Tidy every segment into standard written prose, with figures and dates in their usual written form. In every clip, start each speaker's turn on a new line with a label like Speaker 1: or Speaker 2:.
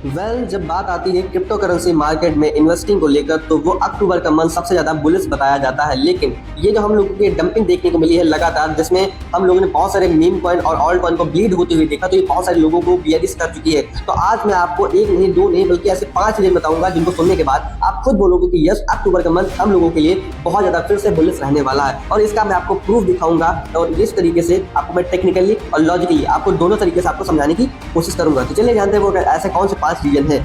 Speaker 1: जब बात आती है क्रिप्टो करेंसी मार्केट में इन्वेस्टिंग को लेकर तो वो अक्टूबर का मंथ सबसे ज़्यादा बुलिश बताया जाता है। लेकिन ये जो हम लोगों की डंपिंग देखने को मिली है लगातार, जिसमें हम लोगों ने बहुत सारे मीम कॉइन और ऑल्ट कॉइन को ब्लीड होते हुए देखा, तो ये बहुत सारे लोगों को बियरिश कर चुकी है। तो आज मैं आपको एक नहीं, दो नहीं, बल्कि ऐसे 5 चीजें बताऊंगा जिनको सुनने के बाद आप खुद बोलोगे कि यस, अक्टूबर का मंथ हम लोगों के लिए बहुत ज़्यादा फिर से बुलिश रहने वाला है। और इसका मैं आपको प्रूफ दिखाऊंगा और इस तरीके से आपको मैं टेक्निकली और लॉजिकली आपको दोनों तरीके से आपको समझाने की कोशिश करूंगा। तो चलिए जानते हैं वो ऐसे कौन से 5 रीजन है।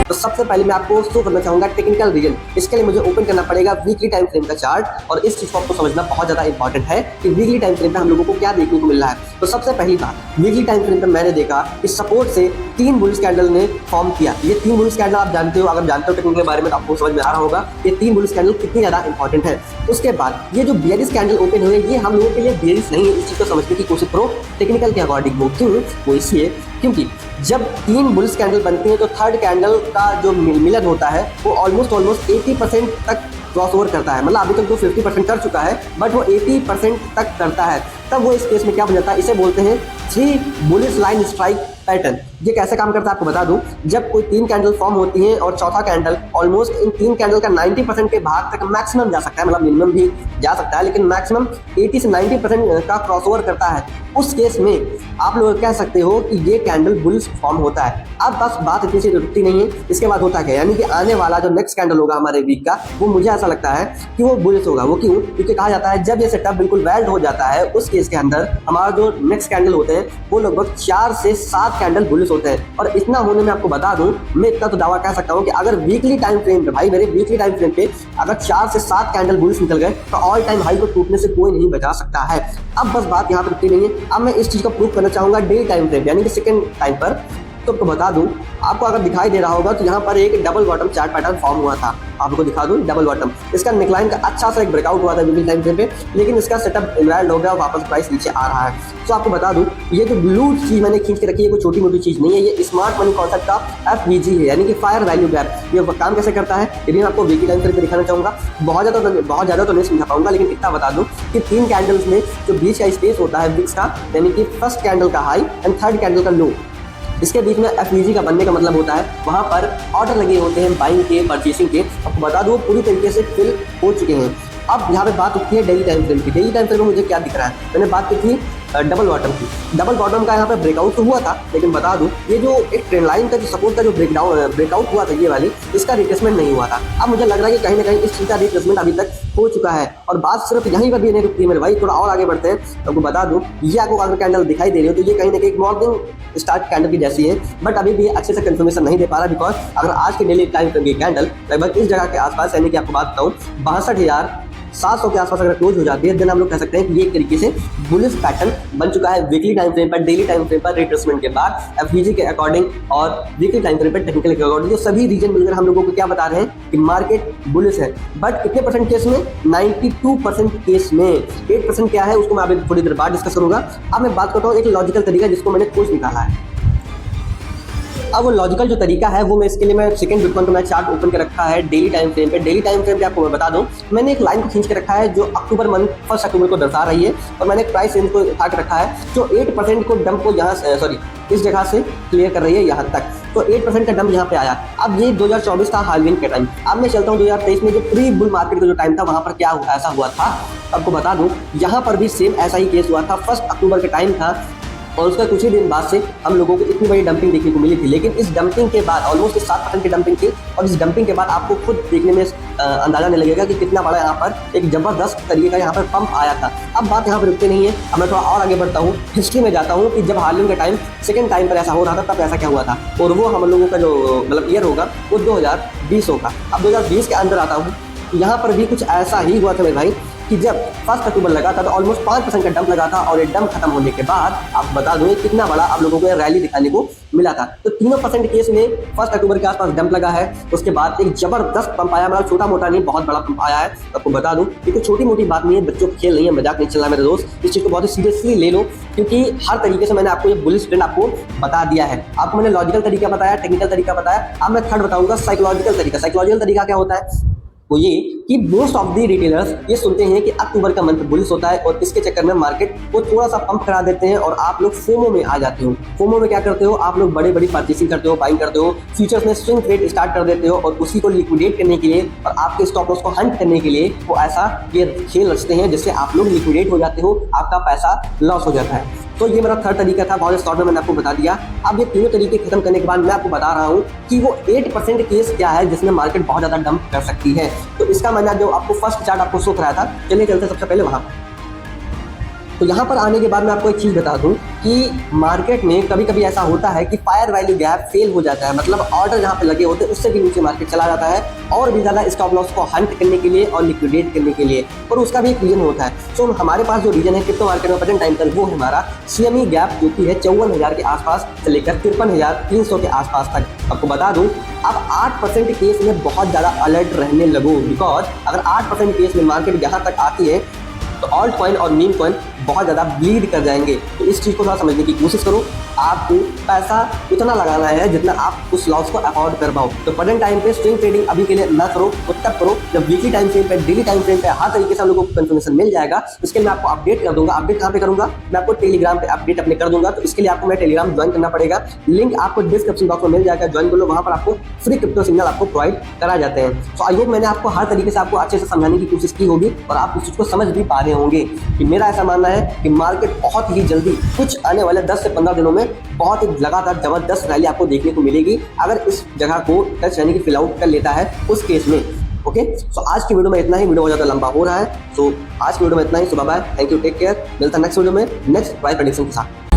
Speaker 1: तो सबसे पहले मैं आपको शो करना चाहूंगा टेक्निकल रीजन। इसके लिए मुझे ओपन करना पड़ेगा वीकली टाइम फ्रेम का चार्ट, और इस चीज को आपको समझना बहुत ज्यादा इंपॉर्टेंट है कि वीकली टाइम फ्रेम पे हम लोगों को क्या देखने को मिल रहा है। तो सबसे पहली बात, वीकली टाइम फ्रेम पे मैंने देखा कि सपोर्ट से 3 बुलिश कैंडल ने फॉर्म किया। ये 3 बुलिश कैंडल आप जानते हो, अगर जानते हो टेक्निकल के बारे में तो आपको समझ में आ रहा होगा ये 3 बुलिश कैंडल कितनी ज्यादा इंपॉर्टेंट है। उसके बाद ये जो बियरिश कैंडल ओपन हुए, ये हम लोगों के लिए बियरिश नहीं है। इस चीज को समझने की कोशिश करो टेक्निकल के अकॉर्डिंग। वो क्यों? वो इसलिए क्योंकि जब 3 बुलिश कैंडल बनती है तो थर्ड कैंडल का जो मिलन होता है वो ऑलमोस्ट 80% तक क्रॉस ओवर करता है। मतलब अभी तक तो 50% कर चुका है, बट वो 80% तक करता है। तब वो इस केस में क्या बन जाता है, इसे बोलते हैं 3 बुलिश लाइन स्ट्राइक पैटर्न। ये कैसे काम करता है आपको बता दूं। जब कोई 3 कैंडल फॉर्म होती हैं और चौथा कैंडल ऑलमोस्ट इन 3 कैंडल का 90% के भाग तक मैक्सिमम जा सकता है, मतलब मिनिमम भी जा सकता है, लेकिन मैक्सिमम 80 से 90% का क्रॉसओवर करता है, उस केस में आप लोग कह सकते हो कि ये कैंडल बुलिश फॉर्म होता है। अब बस बात इतनी सी रुकती नहीं है, इसके बाद होता क्या, यानी कि आने वाला जो नेक्स्ट कैंडल होगा हमारे वीक का, वो मुझे ऐसा लगता है कि वो बुलिश होगा। वो क्यों? क्योंकि कहा जाता है जब ये सेटअप बिल्कुल वैलिड हो जाता है, उस केस के अंदर हमारा जो नेक्स्ट कैंडल होते हैं वो लगभग 4 से 7 कैंडल बुलिश होते हैं। और इतना होने में आपको बता दूं, मैं इतना तो दावा कह सकता हूं कि अगर वीकली टाइम फ्रेम पे, भाई मेरे वीकली टाइम फ्रेम पे अगर 4 से 7 कैंडल बुलिश निकल गए तो ऑल टाइम हाई को टूटने से कोई नहीं बचा सकता है। अब बस बात यहाँ पर रुकती नहीं है, अब मैं इस चीज को प्रूव करना चाहूंगा डेली टाइम फ्रेम यानी कि सेकंड टाइम पर। तो आपको बता दूं, आपको अगर दिखाई दे रहा होगा तो यहाँ पर एक double bottom chart pattern form हुआ था। आपको दिखा दूं डबल बॉटम, इसका नेकलाइन का अच्छा सा एक ब्रेकआउट हुआ था वीकली टाइम फ्रेम पे, लेकिन इसका सेटअप इनवैलिड हो गया, वापस प्राइस नीचे आ रहा है। तो आपको बता दूं, ये जो ब्लू चीज मैंने खींच के रखी है कोई छोटी मोटी चीज नहीं है, ये स्मार्ट मनी कॉन्सेप्ट का FVG है, यानी कि फायर वैल्यू गैप। ये काम कैसे करता है ये भी मैं आपको वीकली टाइम फ्रेम पे दिखाना चाहूंगा। बहुत ज्यादा तो नहीं समझा पाऊंगा, लेकिन इतना बता दूं कि 3 कैंडल्स में जो बीच का स्पेस होता है विक्स का, यानी कि फर्स्ट कैंडल का हाई एंड थर्ड कैंडल का लो, इसके बीच में FVG का बनने का मतलब होता है वहां पर ऑर्डर लगे होते हैं बाइंग के, परचेसिंग के। आपको बता दूं पूरी तरीके से फिल हो चुके हैं। अब यहाँ पे बात होती है डेली टाइम फ्रेम की। डेली टाइम फ्रेम में मुझे क्या दिख रहा है, मैंने बात की थी डबल बॉटम की। डबल बॉटम का यहाँ पे ब्रेकआउट तो हुआ था, लेकिन बता दूं ये जो एक ट्रेंड लाइन का जो सपोर्ट का जो ब्रेकआउट हुआ था ये वाली, इसका रिट्रेसमेंट नहीं हुआ था। अब मुझे लग रहा है कि कहीं ना कहीं इस चीज का रिट्रेसमेंट अभी तक हो चुका है। और बात सिर्फ यहीं पर भी नहीं रुकती है मेरे भाई, थोड़ा और आगे बढ़ते हैं। आपको बता दूं, ये आपको अगर कैंडल दिखाई दे रही हो तो ये कहीं ना कहीं मॉर्निंग स्टार्ट कैंडल की जैसी है, बट अभी भी अच्छे से कंफर्मेशन नहीं दे पा रहा। बिकॉज अगर आज के डेली टाइम फ्रेम की कैंडल लगभग इस जगह के आसपास, यानी कि आपको बात बताऊँ 62,700 के आसपास अगर क्लोज हो जाती है, देन हम लोग कह सकते हैं कि ये एक तरीके से बुलिश पैटर्न बन चुका है वीकली टाइम फ्रेम पर, डेली टाइम फ्रेम पर रिट्रेसमेंट के बाद FVG के अकॉर्डिंग और वीकली टाइम फ्रेम पर टेक्निकल के अकॉर्डिंग। जो सभी रीजन मिलकर हम लोगों को क्या बता रहे हैं कि मार्केट बुलिश है। बट कितने परसेंट केस में? 92% केस में। 8% क्या है उसको मैं अभी थोड़ी देर बाद डिस्कस करूंगा। अब मैं बात करता हूँ एक लॉजिकल तरीका जिसको मैंने खोज निकाला है। अब वो लॉजिकल जो तरीका है वो मैं इसके लिए मैं सेकंड बिटकॉइन का मैं चार्ट ओपन कर रखा है डेली टाइम फ्रेम पे। डेली टाइम फ्रेम पे आपको मैं बता दूं, मैंने एक लाइन को खींच के रखा है जो अक्टूबर मंथ 1 अक्टूबर को दर्शा रही है, और मैंने एक प्राइस रेंज को उठा के रखा है जो 8% को डंप को यहाँ इस जगह से क्लियर कर रही है यहाँ तक। तो 8% का डंप यहाँ पे आया। अब ये 2024 था हालविन का टाइम। अब मैं चलता हूँ 2023 में जो प्री बुल मार्केट का जो टाइम था वहां पर क्या ऐसा हुआ था आपको बता दूं। यहाँ पर भी सेम ऐसा ही केस हुआ था। 1 अक्टूबर का टाइम था और उसका कुछ ही दिन बाद से हम लोगों को इतनी बड़ी डंपिंग देखने को मिली थी। लेकिन इस डंपिंग के बाद ऑलमोस्ट 7% की डंपिंग थी, और इस डंपिंग के बाद आपको खुद देखने में अंदाजा नहीं लगेगा कि कितना बड़ा यहाँ पर एक जबरदस्त तरीके का यहाँ पर पंप आया था। अब बात यहाँ पर रुकते नहीं है, अब मैं थोड़ा और आगे बढ़ता हूँ, हिस्ट्री में जाता हूँ कि जब हार्लिन का टाइम सेकंड टाइम पर ऐसा हो रहा था तब ऐसा क्या हुआ था, और वो हम लोगों का जो मतलब ईयर होगा वो 2020 होगा। अब 2020 के अंदर आता हूँ, यहाँ पर भी कुछ ऐसा ही हुआ था मेरे भाई कि जब 1 अक्टूबर लगा था तो ऑलमोस्ट 5% का डंप लगा था, और ये डंप खत्म होने के बाद आप बता दूं कितना बड़ा आप लोगों को रैली दिखाने को मिला था। तो 3% केस में 1 अक्टूबर के आसपास डंप लगा है, उसके बाद एक जबरदस्त पंप आया, मतलब छोटा मोटा नहीं बहुत बड़ा पंप आया है। तो आपको बता दूं ये कोई छोटी मोटी बात नहीं है, बच्चों का खेल नहीं है, मजाक नहीं चल रहा मेरे दोस्त। इस चीज को बहुत ही सीरियसली ले लो, क्योंकि हर तरीके से मैंने आपको ये बुलिश ट्रेंड आपको बता दिया है। आपको मैंने लॉजिकल तरीका बताया, टेक्निकल तरीका बताया, अब मैं थर्ड बताऊंगा साइकोलॉजिकल तरीका। साइकोलॉजिकल तरीका क्या होता है? वो ये कि मोस्ट ऑफ दी रिटेलर्स ये सुनते हैं कि अक्टूबर का मंथ बुलिश होता है और इसके चक्कर में मार्केट को थोड़ा सा पंप करा देते हैं और आप लोग फोमो में आ जाते हो। फोमो में क्या करते हो, आप लोग बड़ी परचेसिंग करते हो, बाइंग करते हो, फ्यूचर्स में स्विंग ट्रेड स्टार्ट कर देते हो और उसी को लिक्विडेट करने के लिए और आपके स्टॉप लॉस को हंट करने के लिए वो ऐसा ये खेल रचते हैं जिससे आप लोग लिक्विडेट हो जाते हो, आपका पैसा लॉस हो जाता है। तो ये मेरा थर्ड तरीका था, बहुत शॉर्ट में मैंने आपको बता दिया। अब ये तीनों तरीके खत्म करने के बाद मैं आपको बता रहा हूँ कि वो 8% केस क्या है जिसमें मार्केट बहुत ज़्यादा डंप कर सकती है। तो इसका मैंने जो आपको फर्स्ट चार्ट आपको शो कराया था, चलिए चलते सबसे पहले वहाँ। तो यहाँ पर आने के बाद मैं आपको एक चीज़ बता दूं कि मार्केट में कभी कभी ऐसा होता है कि फायर वैल्यू गैप फेल हो जाता है, मतलब ऑर्डर जहाँ पे लगे होते हैं उससे भी नीचे मार्केट चला जाता है और भी ज़्यादा स्टॉप लॉस को हंट करने के लिए और लिक्विडेट करने के लिए, और उसका भी एक रीजन होता है। सो हमारे पास जो रीजन है क्रिप्टो मार्केट में प्रेजेंट टाइम पर वो है हमारा CME गैप, जो कि है 54,000 के आसपास से लेकर 53,300 के आसपास तक। आपको बता दूं अब 8% केस में बहुत ज़्यादा अलर्ट रहने लगो, बिकॉज अगर 8% केस में मार्केट यहाँ तक आती है तो ऑल्ट कॉइन और मीम कॉइन बहुत ज़्यादा ब्लीड कर जाएंगे। तो इस चीज़ को थोड़ा समझने की कोशिश करो। आपको पैसा उतना लगाना है जितना आप उस लॉस को अफोर्ड कर पाओ। तो प्रेजेंट टाइम पे स्विंग ट्रेडिंग अभी के लिए ना करो, तो तब करो जब वीकली टाइम फ्रेम पे, डेली टाइम फ्रेम पे हर तरीके से हम लोगों को इन्फॉर्मेशन मिल जाएगा। इसके लिए मैं आपको अपडेट कर दूंगा। अपडेट कहाँ पे करूंगा, मैं आपको टेलीग्राम पे अपडेट अपने कर दूंगा। तो इसके लिए आपको मैं टेलीग्राम ज्वाइन करना पड़ेगा, लिंक आपको डिस्क्रिप्शन बॉक्स में मिल जाएगा, ज्वाइन कर लो। वहाँ पर आपको फ्री क्रिप्टो सिग्नल आपको प्रोवाइड करा जाते हैं। तो आई होप मैंने आपको हर तरीके से आपको अच्छे से समझाने की कोशिश की होगी और आप उस चीज़ को समझ भी पा रहे होंगे कि मेरा ऐसा मानना है कि मार्केट बहुत ही जल्दी कुछ आने वाले 10 से 15 दिनों में बहुत ही लगातार जबरदस्त रैली आपको देखने को मिलेगी अगर इस जगह को टच यानी कि फिल आउट कर लेता है उस केस में। ओके, सो आज की वीडियो में इतना ही। वीडियो बहुत ज़्यादा लंबा हो रहा है, सो आज की वीडियो में इतना ही। So bye bye, thank you, take care. मिलता है नेक्स्ट वीडियो में नेक्स्ट प्राइस प्रेडिक्शन के साथ।